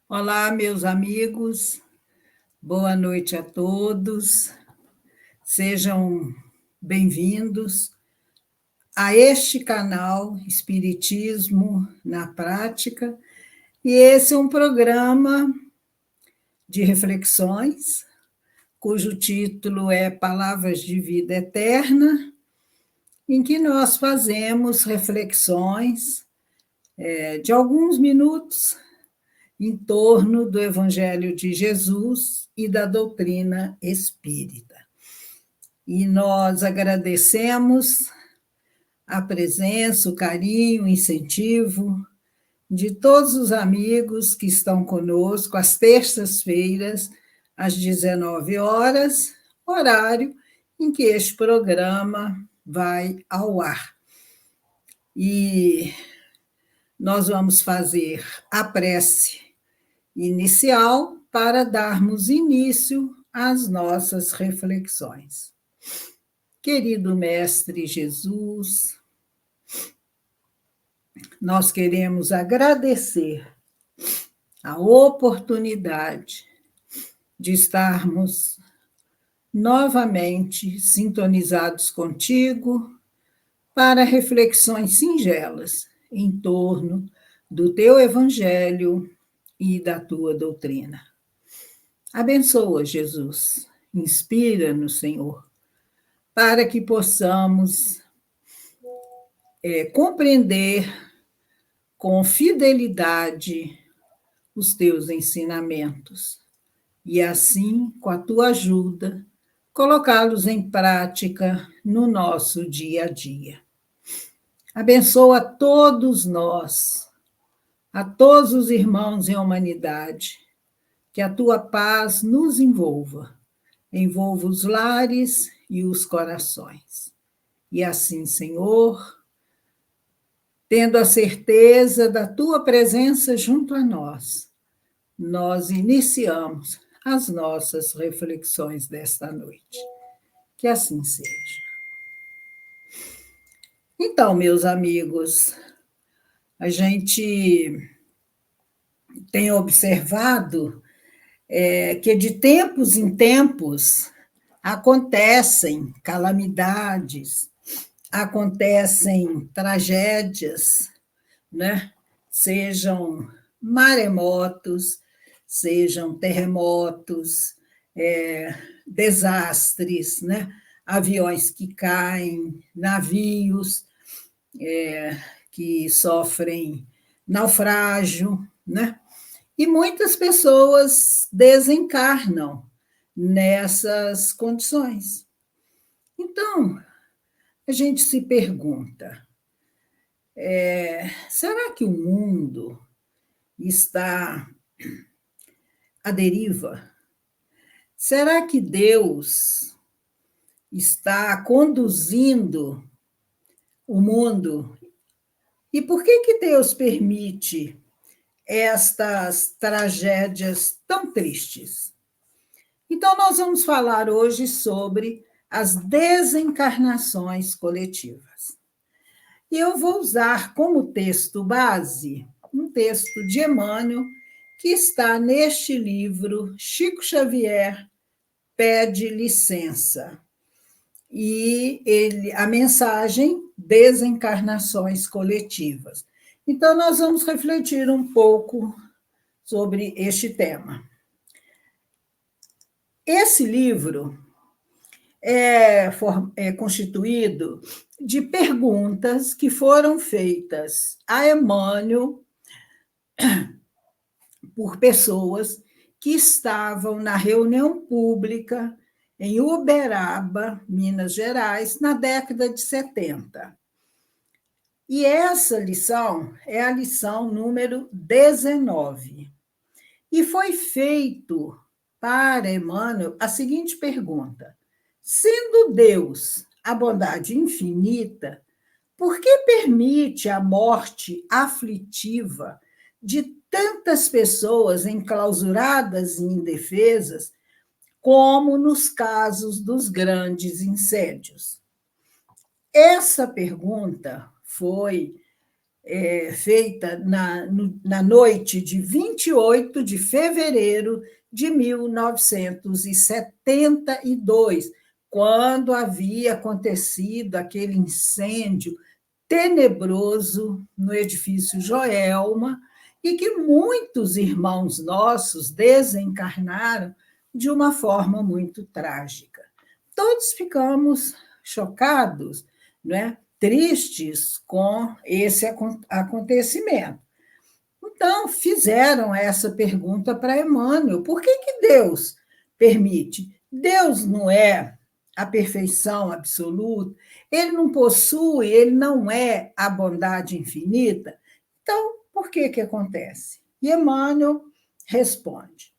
Olá, meus amigos, boa noite a todos. Sejam bem-vindos a este canal Espiritismo na Prática. E esse é um programa de reflexões, cujo título é Palavras de Vida Eterna, em que nós fazemos reflexões de alguns minutos em torno do Evangelho de Jesus e da doutrina espírita. E nós agradecemos a presença, o carinho, o incentivo de todos os amigos que estão conosco às terças-feiras, às 19 horas, horário em que este programa vai ao ar. E nós vamos fazer a prece inicial para darmos início às nossas reflexões. Querido Mestre Jesus, nós queremos agradecer a oportunidade de estarmos novamente sintonizados contigo para reflexões singelas em torno do teu Evangelho e da tua doutrina. Abençoa, Jesus, inspira-nos, Senhor, para que possamos compreender com fidelidade os teus ensinamentos e, assim, com a tua ajuda, colocá-los em prática no nosso dia a dia. Abençoa a todos nós, a todos os irmãos em humanidade, que a tua paz nos envolva os lares e os corações. E assim, Senhor, tendo a certeza da tua presença junto a nós, nós iniciamos as nossas reflexões desta noite. Que assim seja. Então, meus amigos, a gente tem observado que de tempos em tempos acontecem calamidades, acontecem tragédias, né? Sejam maremotos, sejam terremotos, desastres, né? Aviões que caem, navios que sofrem naufrágio, né? E muitas pessoas desencarnam nessas condições. Então, a gente se pergunta: será que o mundo está à deriva? Será que Deus está conduzindo o mundo? E por que Deus permite estas tragédias tão tristes? Então, nós vamos falar hoje sobre as desencarnações coletivas. E eu vou usar como texto base um texto de Emmanuel, que está neste livro, Chico Xavier Pede Licença. E a mensagem, desencarnações coletivas. Então, nós vamos refletir um pouco sobre este tema. Esse livro é constituído de perguntas que foram feitas a Emmanuel por pessoas que estavam na reunião pública em Uberaba, Minas Gerais, na década de 70. E essa lição é a lição número 19. E foi feito para Emmanuel a seguinte pergunta: sendo Deus a bondade infinita, por que permite a morte aflitiva de tantas pessoas enclausuradas e indefesas, como nos casos dos grandes incêndios? Essa pergunta foi feita na noite de 28 de fevereiro de 1972, quando havia acontecido aquele incêndio tenebroso no edifício Joelma, e que muitos irmãos nossos desencarnaram de uma forma muito trágica. Todos ficamos chocados, né? Tristes com esse acontecimento. Então, fizeram essa pergunta para Emmanuel: por que Deus permite? Deus não é a perfeição absoluta, ele não possui, ele não é a bondade infinita. Então, por que acontece? E Emmanuel responde: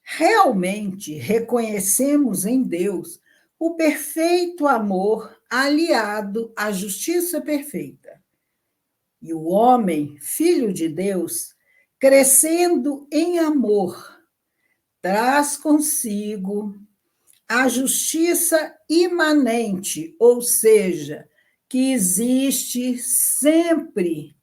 realmente reconhecemos em Deus o perfeito amor aliado à justiça perfeita. E o homem, filho de Deus, crescendo em amor, traz consigo a justiça imanente, ou seja, que existe sempre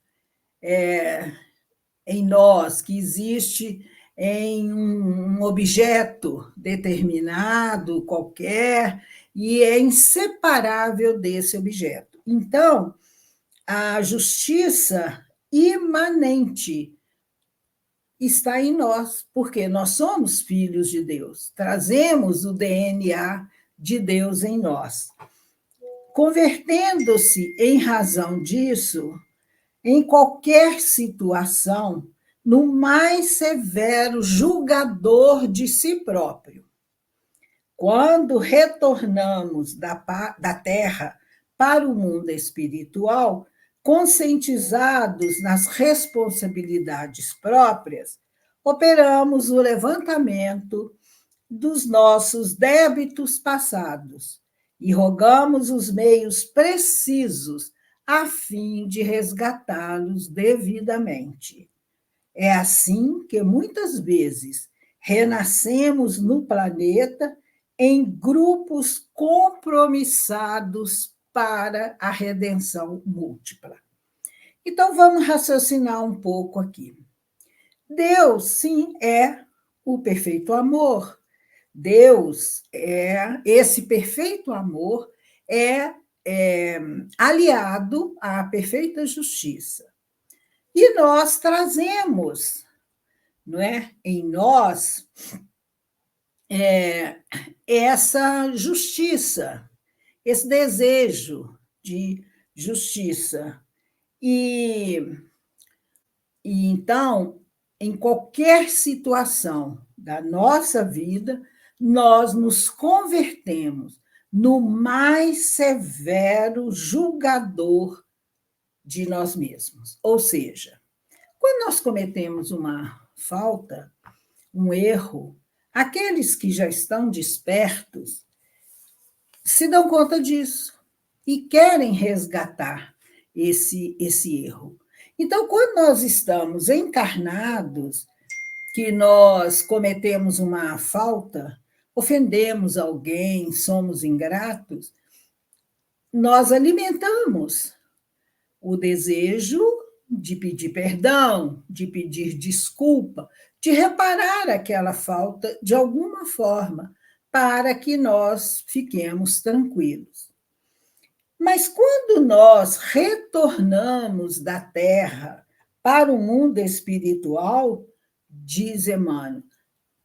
em nós, que existe em um objeto determinado, qualquer, e é inseparável desse objeto. Então, a justiça imanente está em nós, porque nós somos filhos de Deus, trazemos o DNA de Deus em nós. Convertendo-se em razão disso, em qualquer situação, no mais severo julgador de si próprio. Quando retornamos da Terra para o mundo espiritual, conscientizados nas responsabilidades próprias, operamos o levantamento dos nossos débitos passados e rogamos os meios precisos a fim de resgatá-los devidamente. É assim que muitas vezes renascemos no planeta em grupos compromissados para a redenção múltipla. Então, vamos raciocinar um pouco aqui. Deus, sim, é o perfeito amor. Deus esse perfeito amor é aliado à perfeita justiça. E nós trazemos, não é, em nós essa justiça, esse desejo de justiça. E então, em qualquer situação da nossa vida, nós nos convertemos no mais severo julgador de nós mesmos. Ou seja, quando nós cometemos uma falta, um erro, aqueles que já estão despertos se dão conta disso e querem resgatar esse erro. Então, quando nós estamos encarnados, que nós cometemos uma falta, ofendemos alguém, somos ingratos, nós alimentamos o desejo de pedir perdão, de pedir desculpa, de reparar aquela falta de alguma forma, para que nós fiquemos tranquilos. Mas quando nós retornamos da Terra para o mundo espiritual, diz Emmanuel,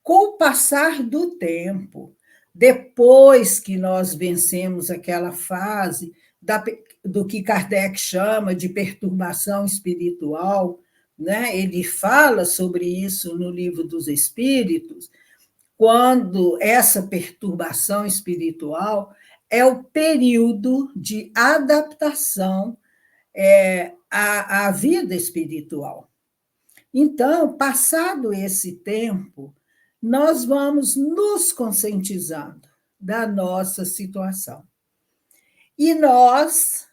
com o passar do tempo, depois que nós vencemos aquela fase do que Kardec chama de perturbação espiritual, né? Ele fala sobre isso no Livro dos Espíritos, quando essa perturbação espiritual é o período de adaptação à vida espiritual. Então, passado esse tempo, nós vamos nos conscientizando da nossa situação. E nós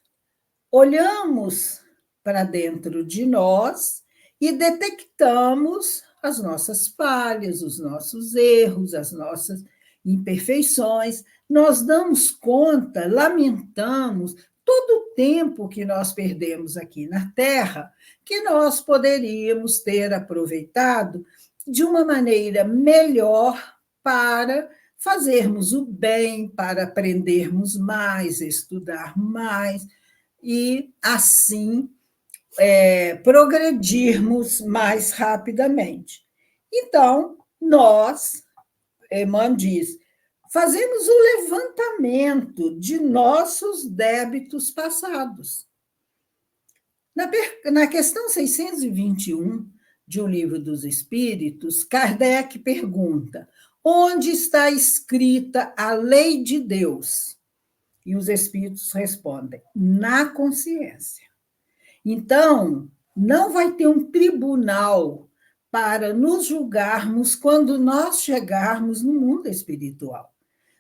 olhamos para dentro de nós e detectamos as nossas falhas, os nossos erros, as nossas imperfeições. Nós damos conta, lamentamos todo o tempo que nós perdemos aqui na Terra, que nós poderíamos ter aproveitado de uma maneira melhor para fazermos o bem, para aprendermos mais, estudar mais e, assim, progredirmos mais rapidamente. Então, nós, Emmanuel diz, fazemos o levantamento de nossos débitos passados. Na questão 621 de O Livro dos Espíritos, Kardec pergunta: onde está escrita a lei de Deus? E os espíritos respondem: na consciência. Então, não vai ter um tribunal para nos julgarmos quando nós chegarmos no mundo espiritual.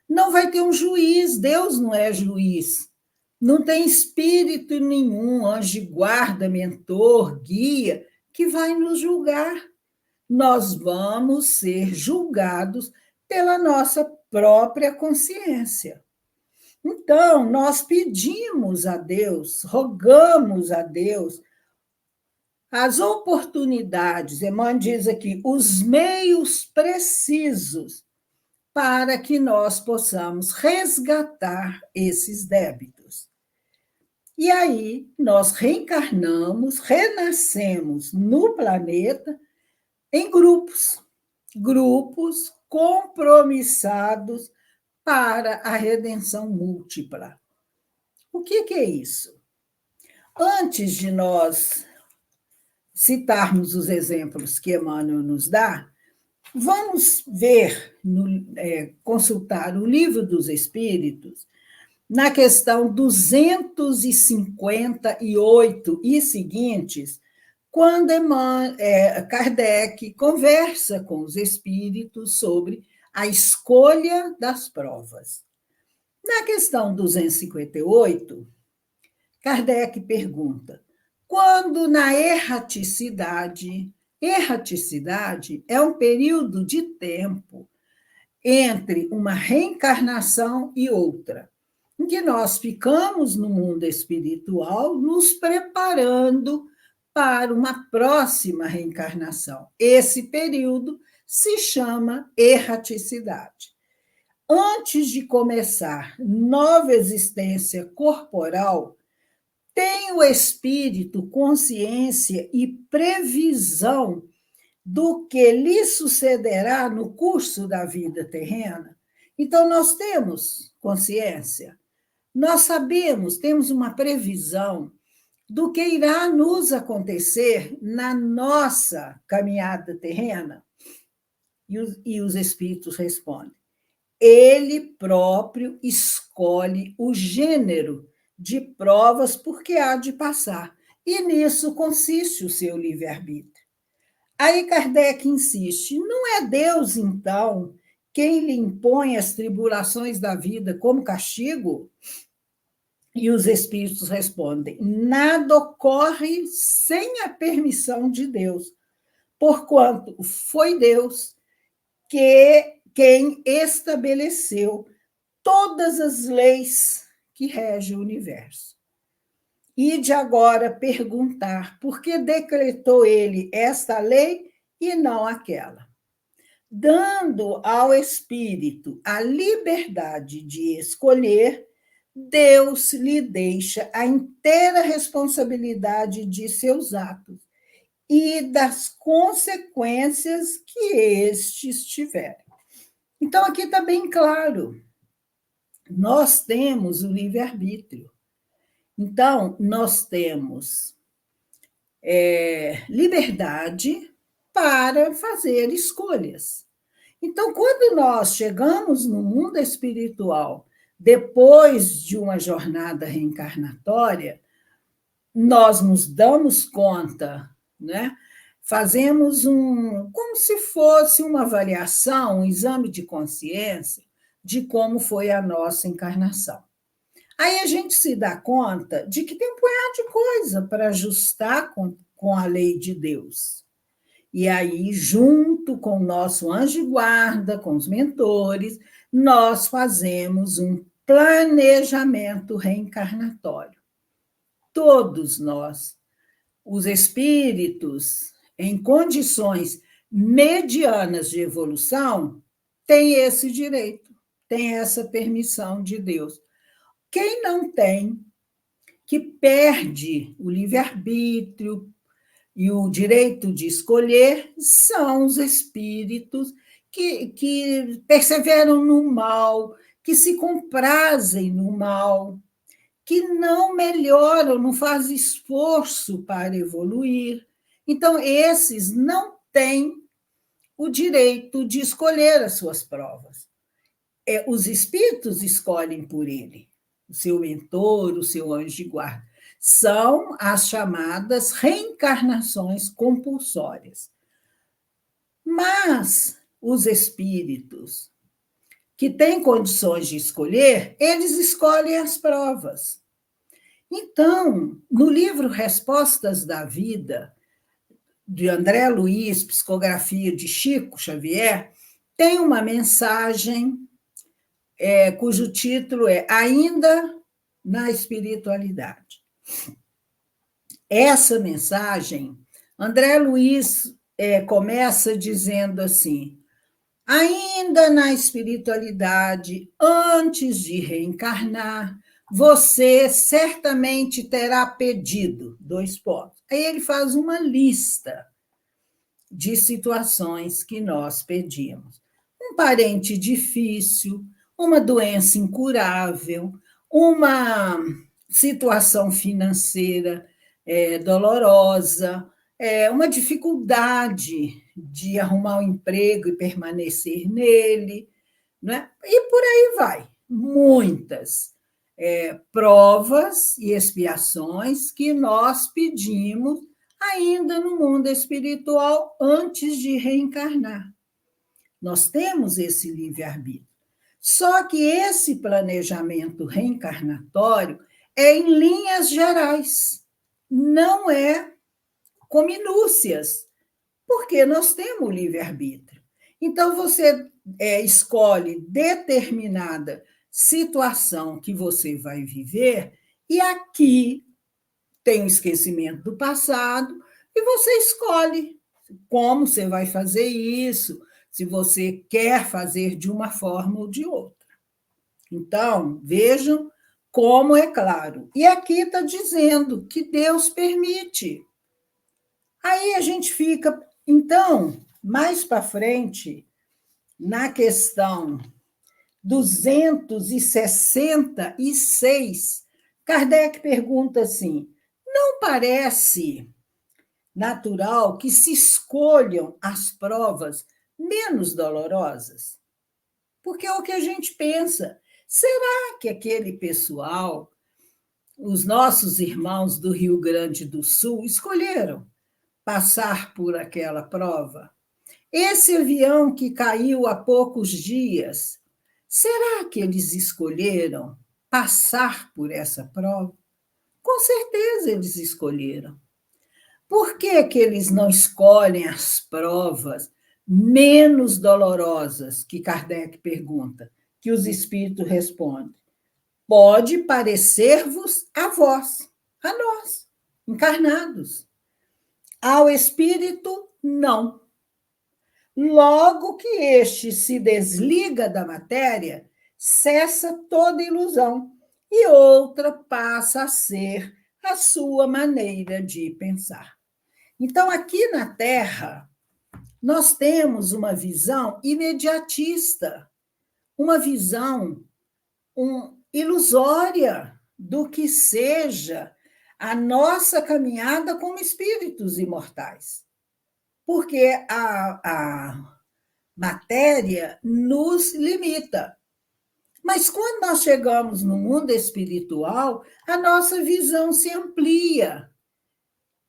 Não vai ter um juiz, Deus não é juiz. Não tem espírito nenhum, anjo de guarda, mentor, guia, que vai nos julgar. Nós vamos ser julgados pela nossa própria consciência. Então, nós pedimos a Deus, rogamos a Deus as oportunidades, Emmanuel diz aqui, os meios precisos para que nós possamos resgatar esses débitos. E aí nós reencarnamos, renascemos no planeta em grupos compromissados para a redenção múltipla. O que é isso? Antes de nós citarmos os exemplos que Emmanuel nos dá, vamos ver, consultar o Livro dos Espíritos, na questão 258 e seguintes, quando Kardec conversa com os espíritos sobre a escolha das provas. Na questão 258, Kardec pergunta: quando na erraticidade é um período de tempo entre uma reencarnação e outra, em que nós ficamos no mundo espiritual nos preparando para uma próxima reencarnação. Esse período se chama erraticidade. Antes de começar nova existência corporal, tem o espírito consciência e previsão do que lhe sucederá no curso da vida terrena? Então, nós temos consciência, nós sabemos, temos uma previsão do que irá nos acontecer na nossa caminhada terrena? E os espíritos respondem: ele próprio escolhe o gênero de provas porque há de passar, e nisso consiste o seu livre-arbítrio. Aí Kardec insiste: não é Deus, então, quem lhe impõe as tribulações da vida como castigo? E os espíritos respondem: nada ocorre sem a permissão de Deus, porquanto foi Deus quem estabeleceu todas as leis que regem o universo. E de agora perguntar por que decretou ele esta lei e não aquela. Dando ao espírito a liberdade de escolher, Deus lhe deixa a inteira responsabilidade de seus atos e das consequências que estes tiverem. Então, aqui está bem claro, nós temos o livre-arbítrio. Então, nós temos liberdade para fazer escolhas. Então, quando nós chegamos no mundo espiritual, depois de uma jornada reencarnatória, nós nos damos conta, né? Fazemos como se fosse uma avaliação, um exame de consciência de como foi a nossa encarnação. Aí a gente se dá conta de que tem um punhado de coisa para ajustar com a lei de Deus. E aí, junto com o nosso anjo de guarda, com os mentores, nós fazemos um planejamento reencarnatório. todos nós, os espíritos em condições medianas de evolução, têm esse direito, têm essa permissão de Deus. Quem não tem, que perde o livre-arbítrio e o direito de escolher, são os espíritos que perseveram no mal, que se comprazem no mal, que não melhoram, não fazem esforço para evoluir. Então, esses não têm o direito de escolher as suas provas. Os espíritos escolhem por ele, o seu mentor, o seu anjo de guarda. São as chamadas reencarnações compulsórias. Mas os espíritos que têm condições de escolher, eles escolhem as provas. Então, no livro Respostas da Vida, de André Luiz, psicografia de Chico Xavier, tem uma mensagem cujo título é Ainda na Espiritualidade. Essa mensagem, André Luiz começa dizendo assim: ainda na espiritualidade, antes de reencarnar, você certamente terá pedido, 2 pontos. Aí ele faz uma lista de situações que nós pedimos. Um parente difícil, uma doença incurável, uma situação financeira dolorosa, uma dificuldade de arrumar um emprego e permanecer nele, né? E por aí vai. Muitas provas e expiações que nós pedimos ainda no mundo espiritual antes de reencarnar. Nós temos esse livre-arbítrio. Só que esse planejamento reencarnatório é em linhas gerais, não é com minúcias, porque nós temos o livre-arbítrio. Então, você escolhe determinada situação que você vai viver, e aqui tem o esquecimento do passado, e você escolhe como você vai fazer isso, se você quer fazer de uma forma ou de outra. Então, vejam como é claro. E aqui está dizendo que Deus permite. Aí a gente fica, então, mais para frente, na questão 266, Kardec pergunta assim: não parece natural que se escolham as provas menos dolorosas? Porque é o que a gente pensa. Será que aquele pessoal, os nossos irmãos do Rio Grande do Sul, escolheram passar por aquela prova? Esse avião que caiu há poucos dias, será que eles escolheram passar por essa prova? Com certeza eles escolheram. Por que que eles não escolhem as provas menos dolorosas, que Kardec pergunta, que os espíritos respondem? Pode parecer-vos a vós, a nós, encarnados. Ao espírito, não. Logo que este se desliga da matéria, cessa toda ilusão e outra passa a ser a sua maneira de pensar. Então, aqui na Terra, nós temos uma visão imediatista, uma visão ilusória do que seja a nossa caminhada como espíritos imortais. Porque a matéria nos limita. Mas quando nós chegamos no mundo espiritual, a nossa visão se amplia.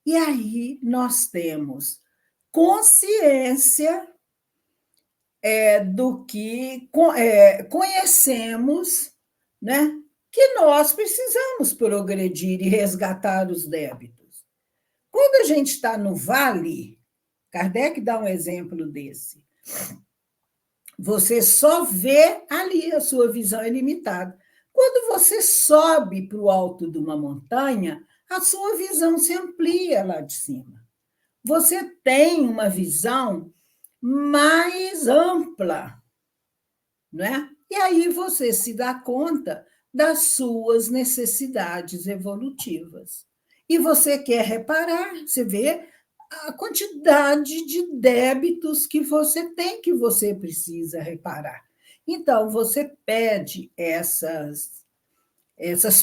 E aí nós temos consciência do que conhecemos, né? Que nós precisamos progredir e resgatar os débitos. Quando a gente está no vale, Kardec dá um exemplo desse. Você só vê ali, a sua visão é limitada. Quando você sobe para o alto de uma montanha, a sua visão se amplia lá de cima. Você tem uma visão mais ampla, não é? E aí você se dá conta das suas necessidades evolutivas. E você quer reparar, você vê a quantidade de débitos que você tem, que você precisa reparar. Então, você pede essas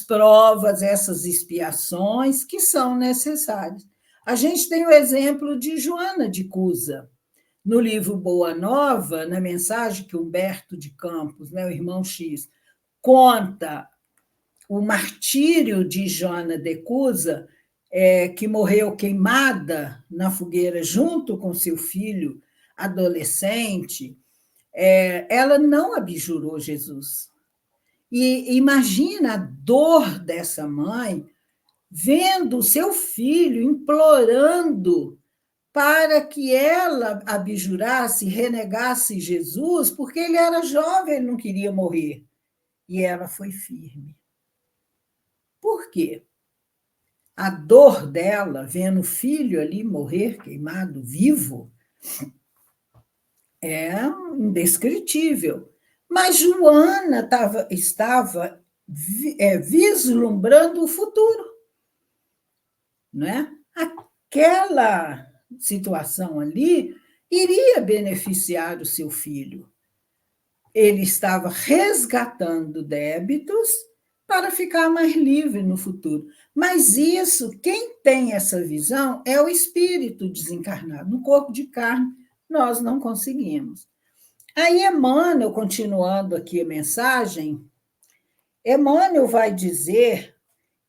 provas, essas expiações que são necessárias. A gente tem o exemplo de Joana de Cusa. No livro Boa Nova, na mensagem que Humberto de Campos, né, o irmão X, conta o martírio de Joana de Cusa, que morreu queimada na fogueira junto com seu filho adolescente, ela não abjurou Jesus. E imagina a dor dessa mãe vendo seu filho implorando para que ela abjurasse, renegasse Jesus, porque ele era jovem, ele não queria morrer. E ela foi firme. Por quê? A dor dela, vendo o filho ali morrer queimado, vivo, é indescritível. Mas Joana estava vislumbrando o futuro, não é? Aquela situação ali iria beneficiar o seu filho. Ele estava resgatando débitos para ficar mais livre no futuro. Mas isso, quem tem essa visão é o espírito desencarnado. No corpo de carne, nós não conseguimos. Aí, Emmanuel, continuando aqui a mensagem, Emmanuel vai dizer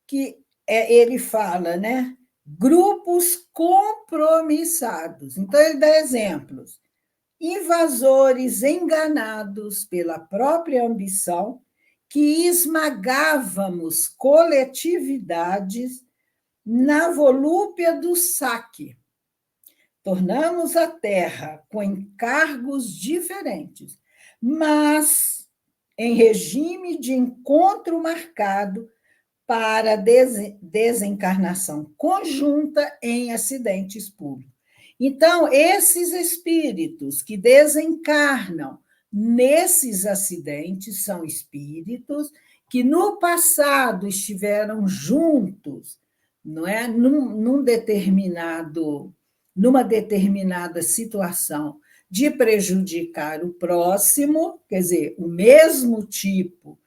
que ele fala, né? Grupos compromissados. Então, ele dá exemplos. Invasores enganados pela própria ambição, que esmagávamos coletividades na volúpia do saque. Tornamos a terra com encargos diferentes, mas em regime de encontro marcado para desencarnação conjunta em acidentes públicos. Então, esses espíritos que desencarnam nesses acidentes são espíritos que no passado estiveram juntos, não é, numa determinada situação de prejudicar o próximo, quer dizer, o mesmo tipo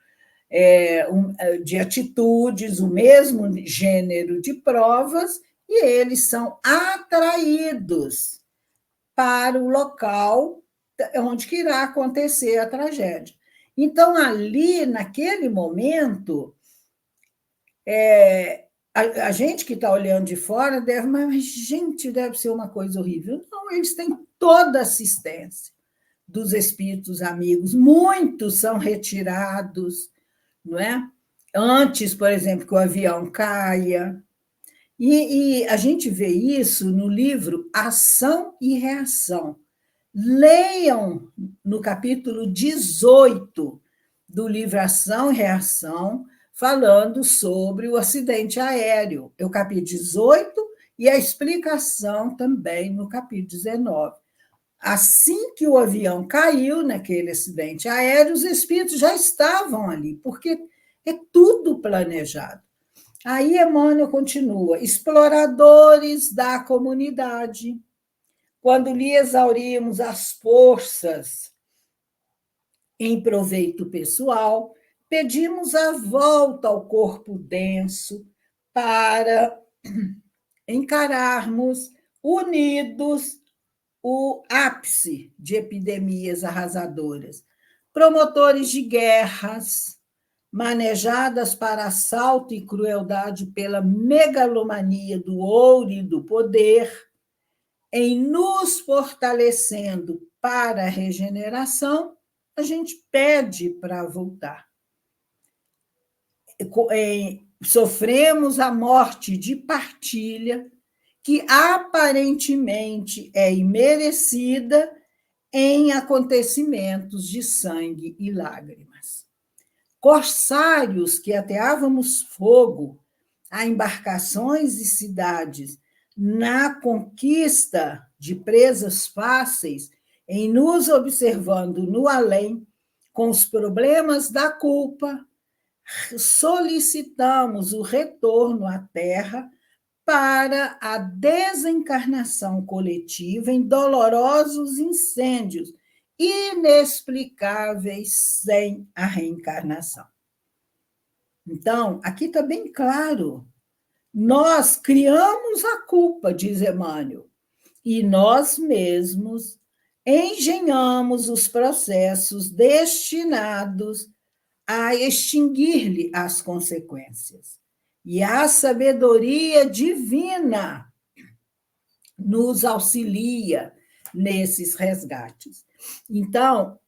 de atitudes, o mesmo gênero de provas, e eles são atraídos para o local onde que irá acontecer a tragédia. Então, ali, naquele momento, a gente que está olhando de fora deve, mas, gente, deve ser uma coisa horrível. Não, eles têm toda a assistência dos espíritos amigos, muitos são retirados, não é? Antes, por exemplo, que o avião caia. E a gente vê isso no livro Ação e Reação. Leiam no capítulo 18 do livro Ação e Reação, falando sobre o acidente aéreo. É o capítulo 18 e a explicação também no capítulo 19. Assim que o avião caiu naquele acidente aéreo, os espíritos já estavam ali, porque é tudo planejado. Aí Emmanuel continua: exploradores da comunidade, quando lhe exaurimos as forças em proveito pessoal, pedimos a volta ao corpo denso para encararmos unidos o ápice de epidemias arrasadoras. Promotores de guerras, manejadas para assalto e crueldade pela megalomania do ouro e do poder, em nos fortalecendo para a regeneração, a gente pede para voltar. Sofremos a morte de partilha, que aparentemente é imerecida em acontecimentos de sangue e lágrimas. Corsários que ateávamos fogo a embarcações e cidades na conquista de presas fáceis, em nos observando no além, com os problemas da culpa, solicitamos o retorno à Terra para a desencarnação coletiva em dolorosos incêndios inexplicáveis sem a reencarnação. Então, aqui está bem claro. Nós criamos a culpa, diz Emmanuel, e nós mesmos engenhamos os processos destinados a extinguir-lhe as consequências. E a sabedoria divina nos auxilia nesses resgates. Então,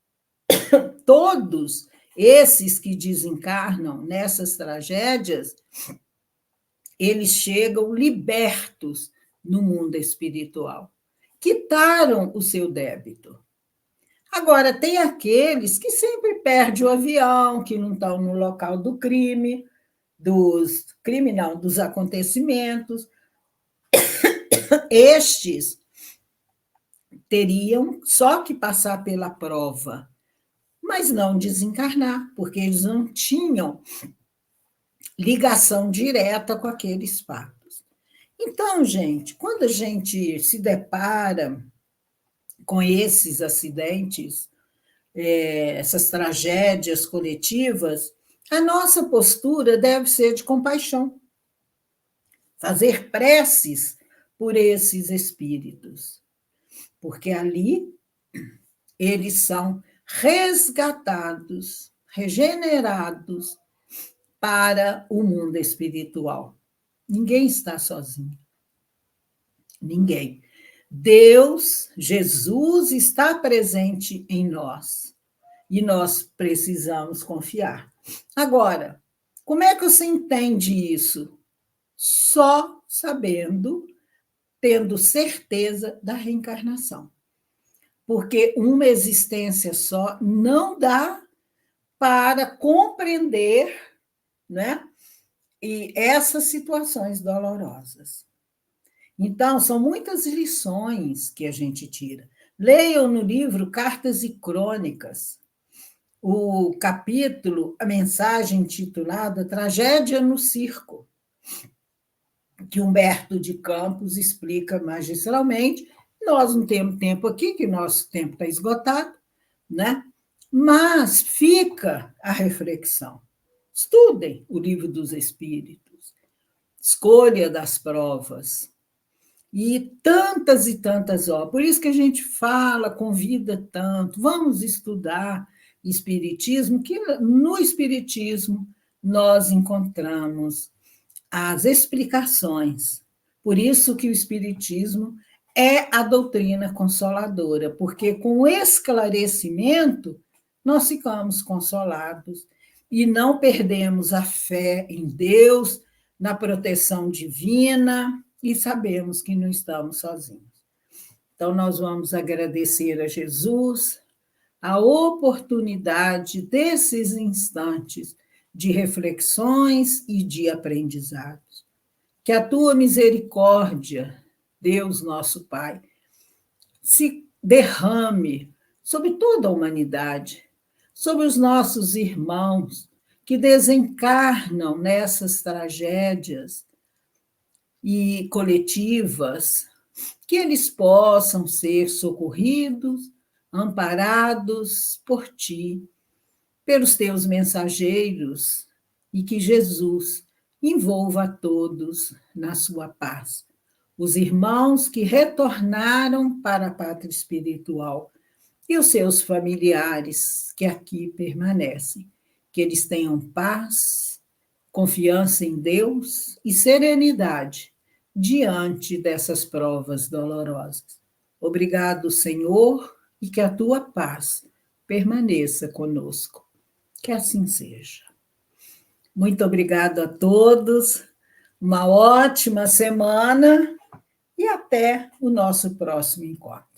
todos esses que desencarnam nessas tragédias, eles chegam libertos no mundo espiritual, quitaram o seu débito. Agora, tem aqueles que sempre perdem o avião, que não estão no local do crime, dos acontecimentos. Estes teriam só que passar pela prova, mas não desencarnar, porque eles não tinham ligação direta com aqueles fatos. Então, gente, quando a gente se depara com esses acidentes, essas tragédias coletivas, a nossa postura deve ser de compaixão, fazer preces por esses espíritos, porque ali eles são resgatados, regenerados para o mundo espiritual. Ninguém está sozinho. Ninguém. Deus, Jesus, está presente em nós e nós precisamos confiar. Agora, como é que você entende isso? Só sabendo, tendo certeza da reencarnação. Porque uma existência só não dá para compreender, né, e essas situações dolorosas. Então, são muitas lições que a gente tira. Leiam no livro Cartas e Crônicas, o capítulo, a mensagem intitulada Tragédia no Circo, que Humberto de Campos explica magistralmente. Nós não temos tempo aqui, que nosso tempo está esgotado, né? Mas fica a reflexão. Estudem o Livro dos Espíritos, Escolha das Provas, e tantas obras. Por isso que a gente fala, convida tanto. Vamos estudar Espiritismo, que no Espiritismo nós encontramos as explicações. Por isso que o Espiritismo é a doutrina consoladora, porque com esclarecimento nós ficamos consolados e não perdemos a fé em Deus, na proteção divina, e sabemos que não estamos sozinhos. Então, nós vamos agradecer a Jesus a oportunidade desses instantes de reflexões e de aprendizados. Que a tua misericórdia, Deus nosso Pai, se derrame sobre toda a humanidade, sobre os nossos irmãos que desencarnam nessas tragédias e coletivas, que eles possam ser socorridos, amparados por ti, pelos teus mensageiros, e que Jesus envolva a todos na sua paz. Os irmãos que retornaram para a pátria espiritual e os seus familiares que aqui permanecem, que eles tenham paz, confiança em Deus e serenidade diante dessas provas dolorosas. Obrigado, Senhor, e que a tua paz permaneça conosco. Que assim seja. Muito obrigado a todos, uma ótima semana e até o nosso próximo encontro.